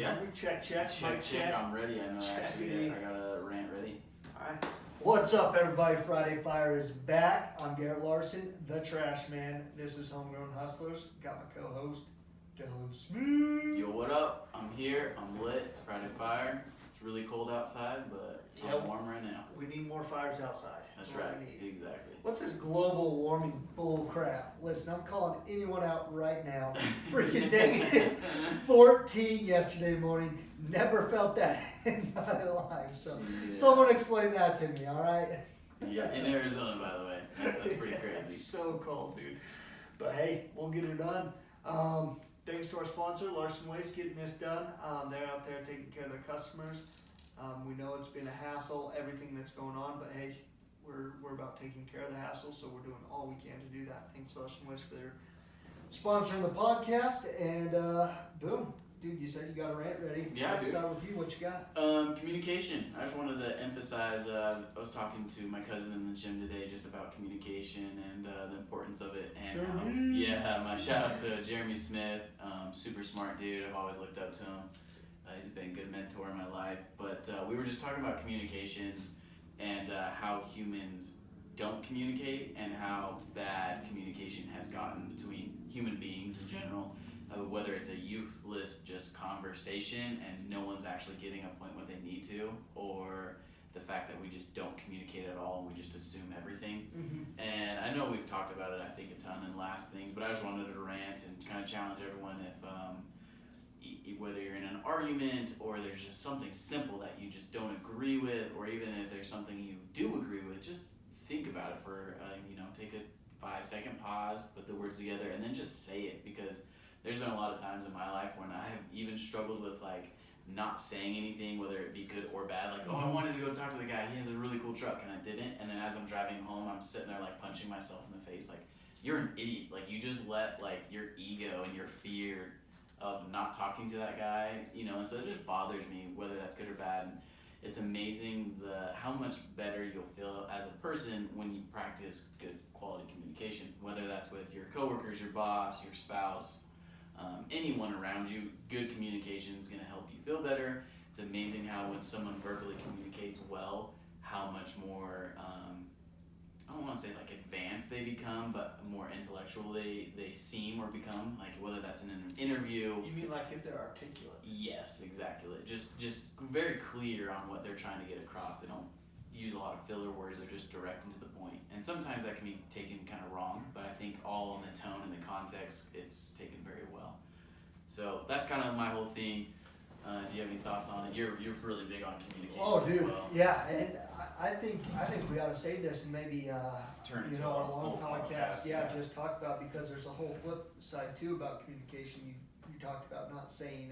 Yeah. Check. Check. I'm ready. I know actually. I got a rant ready. Alright. What's up, everybody? Friday Fire is back. I'm Garrett Larson, the Trash Man. This is Homegrown Hustlers. Got my co-host, Dylan Smith. Yo, what up? I'm here. I'm lit. It's Friday Fire. It's really cold outside, but I'm warm right now. We need more fires outside. That's right. Exactly. What's this global warming bull crap? Listen, I'm calling anyone out right now. Freaking negative 14 yesterday morning. Never felt that in my life. So someone explain that to me, all right? Yeah, in Arizona, by the way. That's pretty crazy. It's so cold, dude. But hey, we'll get it done. Thanks to our sponsor, Larson Waste, getting this done. They're out there taking care of their customers. We know it's been a hassle, everything that's going on, but hey, we're about taking care of the hassle, so we're doing all we can to do that. Thanks to Larson Waste for their sponsoring the podcast, and boom. Dude, you said you got a rant ready. Yeah, Let's start with you. What you got? Communication. I just wanted to emphasize, I was talking to my cousin in the gym today just about communication and the importance of it. And my shout out to Jeremy Smith, super smart dude. I've always looked up to him. He's been a good mentor in my life. But we were just talking about communication and how humans don't communicate and how bad communication has gotten between human beings in general. Whether it's a useless just conversation and no one's actually getting a point what they need to, or the fact that we just don't communicate at all and we just assume everything. Mm-hmm. And I know we've talked about it, I think, a ton in last things, but I just wanted to rant and kind of challenge everyone if whether you're in an argument or there's just something simple that you just don't agree with, or even if there's something you do agree with, just think about it for, take a 5-second pause, put the words together, and then just say it, because there's been a lot of times in my life when I have even struggled with not saying anything, whether it be good or bad. I wanted to go talk to the guy. He has a really cool truck, and I didn't. And then as I'm driving home, I'm sitting there punching myself in the face. You're an idiot. You just let your ego and your fear of not talking to that guy, and so it just bothers me, whether that's good or bad. And it's amazing how much better you'll feel as a person when you practice good quality communication, whether that's with your coworkers, your boss, your spouse, anyone around you. Good communication is going to help you feel better. It's amazing how when someone verbally communicates well, how much more, I don't want to say advanced they become, but more intellectual they seem or become, whether that's in an interview. You mean if they're articulate? Yes, exactly. Just very clear on what they're trying to get across. They don't use a lot of filler words. They're just direct and to the point. And sometimes that can be taken kind of wrong, but I think all in the tone and the context, it's taken very well. So that's kind of my whole thing. Do you have any thoughts on it? You're really big on communication. Oh, dude, as well. Yeah, and I think we ought to save this and maybe turn it a to long podcast. Yeah, just talk about, because there's a whole flip side too about communication. You talked about not saying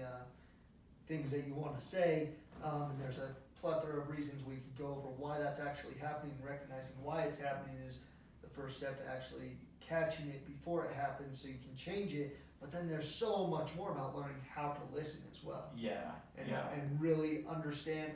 things that you want to say, and there's a plethora of reasons we could go over why that's actually happening. Recognizing why it's happening is the first step to actually catching it before it happens, so you can change it. But then there's so much more about learning how to listen as well. Yeah. And really understand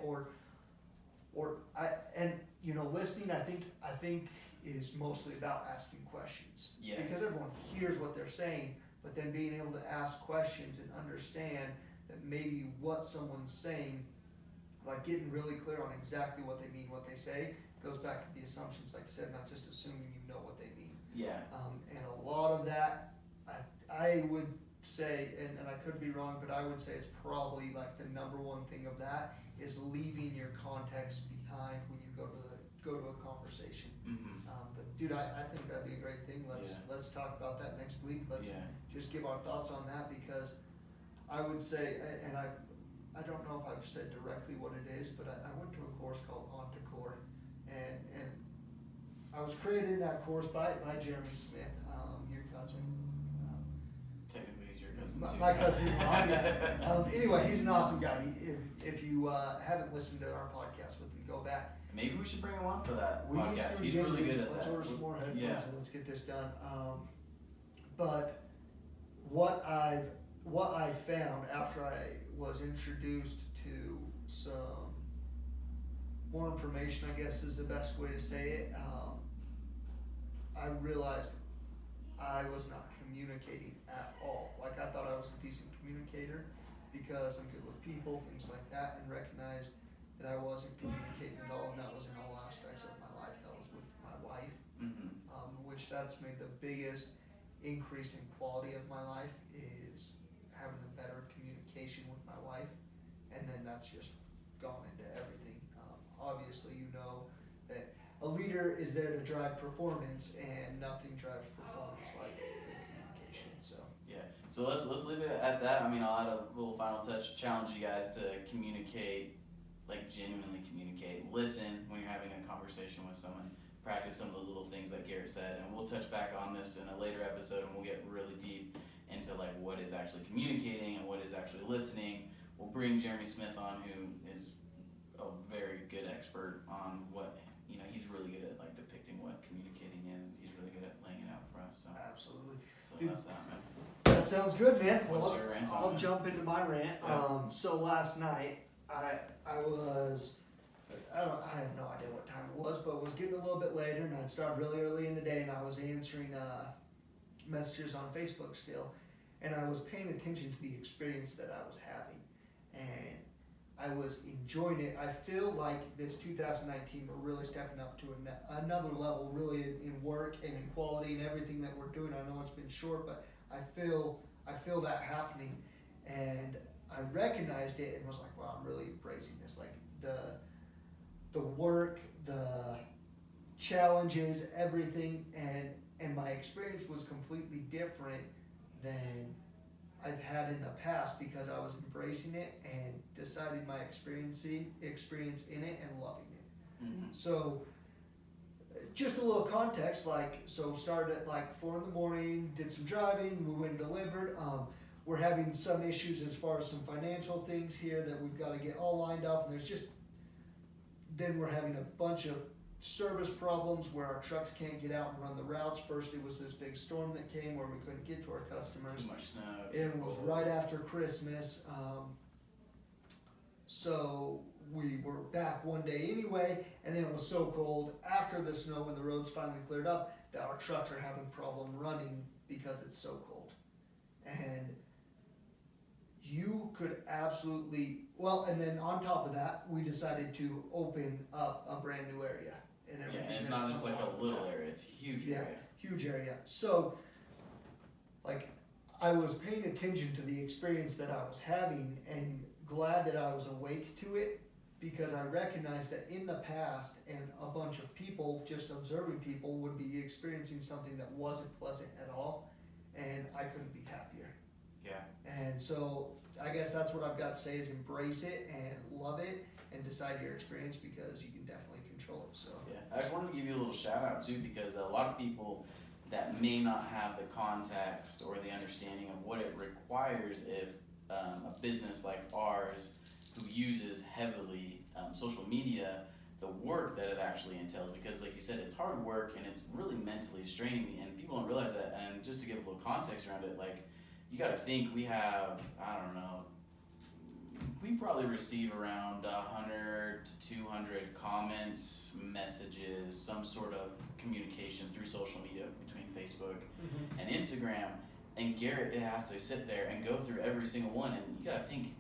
listening. I think is mostly about asking questions. Yes. Because everyone hears what they're saying, but then being able to ask questions and understand that maybe what someone's saying, getting really clear on exactly what they mean, what they say, goes back to the assumptions, like I said, not just assuming you know what they mean. Yeah. And a lot of that, I would say, and I could be wrong, but I would say it's probably the number one thing of that is leaving your context behind when you go to a conversation. Mm-hmm. But dude, I think that'd be a great thing. Let's talk about that next week. Let's just give our thoughts on that, because I would say, and I don't know if I've said directly what it is, but I went to a course called Ontocore, and I was created in that course by Jeremy Smith, your cousin. Technically, he's your cousin too. My cousin, anyway, he's an awesome guy. If you haven't listened to our podcast with him, go back. Maybe we should bring him on for that podcast. He's really good at that. Let's order some more headphones and let's get this done. But what I found after I was introduced to some more information, I guess is the best way to say it, I realized I was not communicating at all. I thought I was a decent communicator, because I'm good with people, things like that, and recognized that I wasn't communicating at all, and that was in all aspects of my life. That was with my wife, which that's made the biggest increase in quality of my life, is having a better communication with my wife, and then that's just gone into everything. Obviously, you know that a leader is there to drive performance, and nothing drives performance like good communication. So yeah, so let's leave it at that. I mean, I'll add a little final touch, challenge you guys to communicate, like genuinely communicate, listen when you're having a conversation with someone, practice some of those little things that Garrett said, and we'll touch back on this in a later episode, and we'll get really deep into like what is actually communicating and what is actually listening. We'll bring Jeremy Smith on, who is a very good expert on what, you know, he's really good at like depicting what communicating, and he's really good at laying it out for us. So absolutely. so Dude, that's that, man. that sounds good, man. What's Well, your rant on I'll it? jump into my rant. Yeah. So last night, I was, I have no idea what time it was, but it was getting a little bit later, and I'd started really early in the day, and I was answering messages on Facebook still, and I was paying attention to the experience that I was having, and I was enjoying it. I feel like this 2019, we're really stepping up to another level, really in work and in quality and everything that we're doing. I know it's been short, but I feel that happening, and I recognized it and was like, wow, I'm really embracing this. Like the work, the challenges, everything, and my experience was completely different than I've had in the past, because I was embracing it and deciding my experience in it and loving it. So just a little context, started at like 4 a.m, did some driving, we went and delivered. We're having some issues as far as some financial things here that we've got to get all lined up, and then we're having a bunch of service problems where our trucks can't get out and run the routes. First it was this big storm that came where we couldn't get to our customers. Too much snow. It was right after Christmas, so we were back one day anyway, and then it was so cold after the snow when the roads finally cleared up that our trucks are having problem running because it's so cold. And you could absolutely, and then on top of that, we decided to open up a brand new area. And everything. Yeah, and it's not just like a little area, it's a huge area. Huge area. So, like, I was paying attention to the experience that I was having, and glad that I was awake to it, because I recognized that in the past, and a bunch of people, just observing people, would be experiencing something that wasn't pleasant at all, and I couldn't be happier. Yeah. And so I guess that's what I've got to say is embrace it and love it and decide your experience, because you can definitely control it. So yeah, I just wanted to give you a little shout out too, because a lot of people that may not have the context or the understanding of what it requires if a business like ours, who uses heavily social media, the work that it actually entails, because like you said, it's hard work and it's really mentally straining, and people don't realize that. And just to give a little context around it, like, you got to think we have, I don't know, we probably receive around 100 to 200 comments, messages, some sort of communication through social media between Facebook and Instagram. And Garrett has to sit there and go through every single one, and you got to think,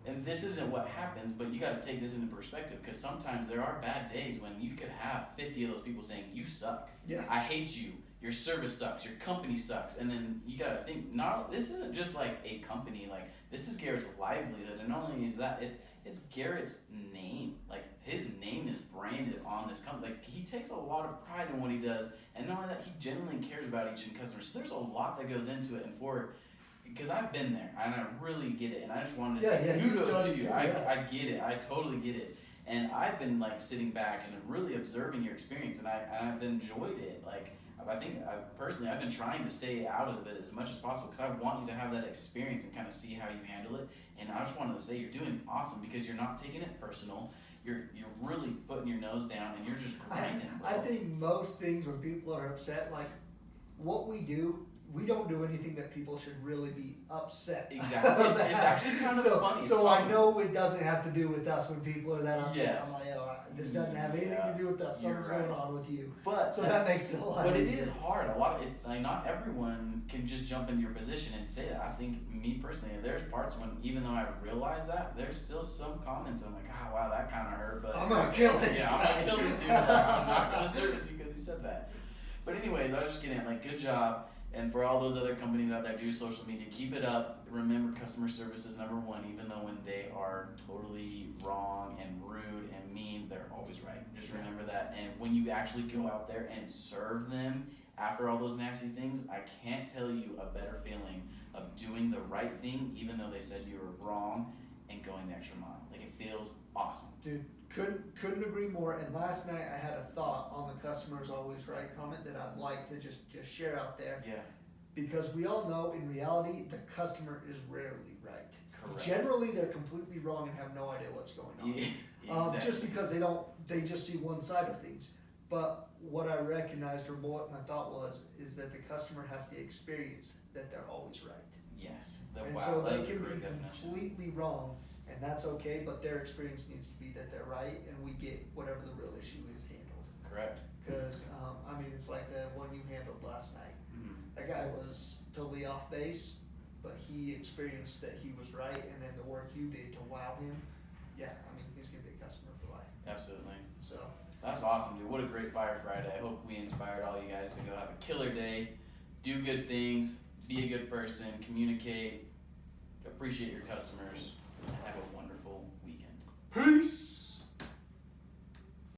and this isn't what happens, but you got to take this into perspective, because sometimes there are bad days when you could have 50 of those people saying, you suck, I hate you, your service sucks, your company sucks. And then you gotta think, this isn't just like a company, like this is Garrett's livelihood, and not only is that, it's Garrett's name. Like, his name is branded on this company. Like, he takes a lot of pride in what he does, and not only that, he genuinely cares about each customer. So there's a lot that goes into it, and because I've been there, and I really get it, and I just wanted to say kudos to you. I get it, I totally get it. And I've been like sitting back and really observing your experience, and I've enjoyed it. Like, I think personally, I've been trying to stay out of it as much as possible, because I want you to have that experience and kind of see how you handle it. And I just wanted to say you're doing awesome, because you're not taking it personal. You're really putting your nose down, and you're just grinding. I think most things when people are upset, like what we do, we don't do anything that people should really be upset. Exactly. It's actually kind of funny. It's So funny. I know it doesn't have to do with us when people are that upset. Yes. I'm like, oh, this doesn't have anything to do with us. You're Something's right. going on with you. But So that makes it a lot But easier. it is hard. A lot of it, like not everyone can just jump into your position and say that. I think me personally, there's parts when even though I realize that, there's still some comments I'm like, oh wow, that kind of hurt. But I'm gonna kill this yeah, guy. I'm gonna kill this dude. I'm not gonna service you because he said that. But anyways, I was just getting at, like, good job. And for all those other companies out there do social media, keep it up. Remember, customer service is number one, even though when they are totally wrong and rude and mean, they're always right. Just remember that. And when you actually go out there and serve them after all those nasty things, I can't tell you a better feeling of doing the right thing, even though they said you were wrong, and going the extra mile. Like, it feels awesome. Dude, couldn't agree more. And last night I had a thought on the customer's always right comment that I'd like to just share out there. Yeah. Because we all know in reality the customer is rarely right. Correct. Generally they're completely wrong and have no idea what's going on. Yeah, exactly. Just because they just see one side of things. But what I recognized, or what my thought was, is that the customer has to experience that they're always right. Yes. And Wow, so that they is a can great be definition. completely wrong, and that's okay, but their experience needs to be that they're right, and we get whatever the real issue is handled. Correct. Because, I mean, it's like the one you handled last night. Mhm. That guy was totally off base, but he experienced that he was right, and then the work you did to wow him, yeah, I mean, he's gonna be a customer for life, Absolutely. so. That's awesome, dude. What a great Fire Friday. I hope we inspired all you guys to go have a killer day, do good things, be a good person, communicate, appreciate your customers, and have a wonderful weekend. Peace!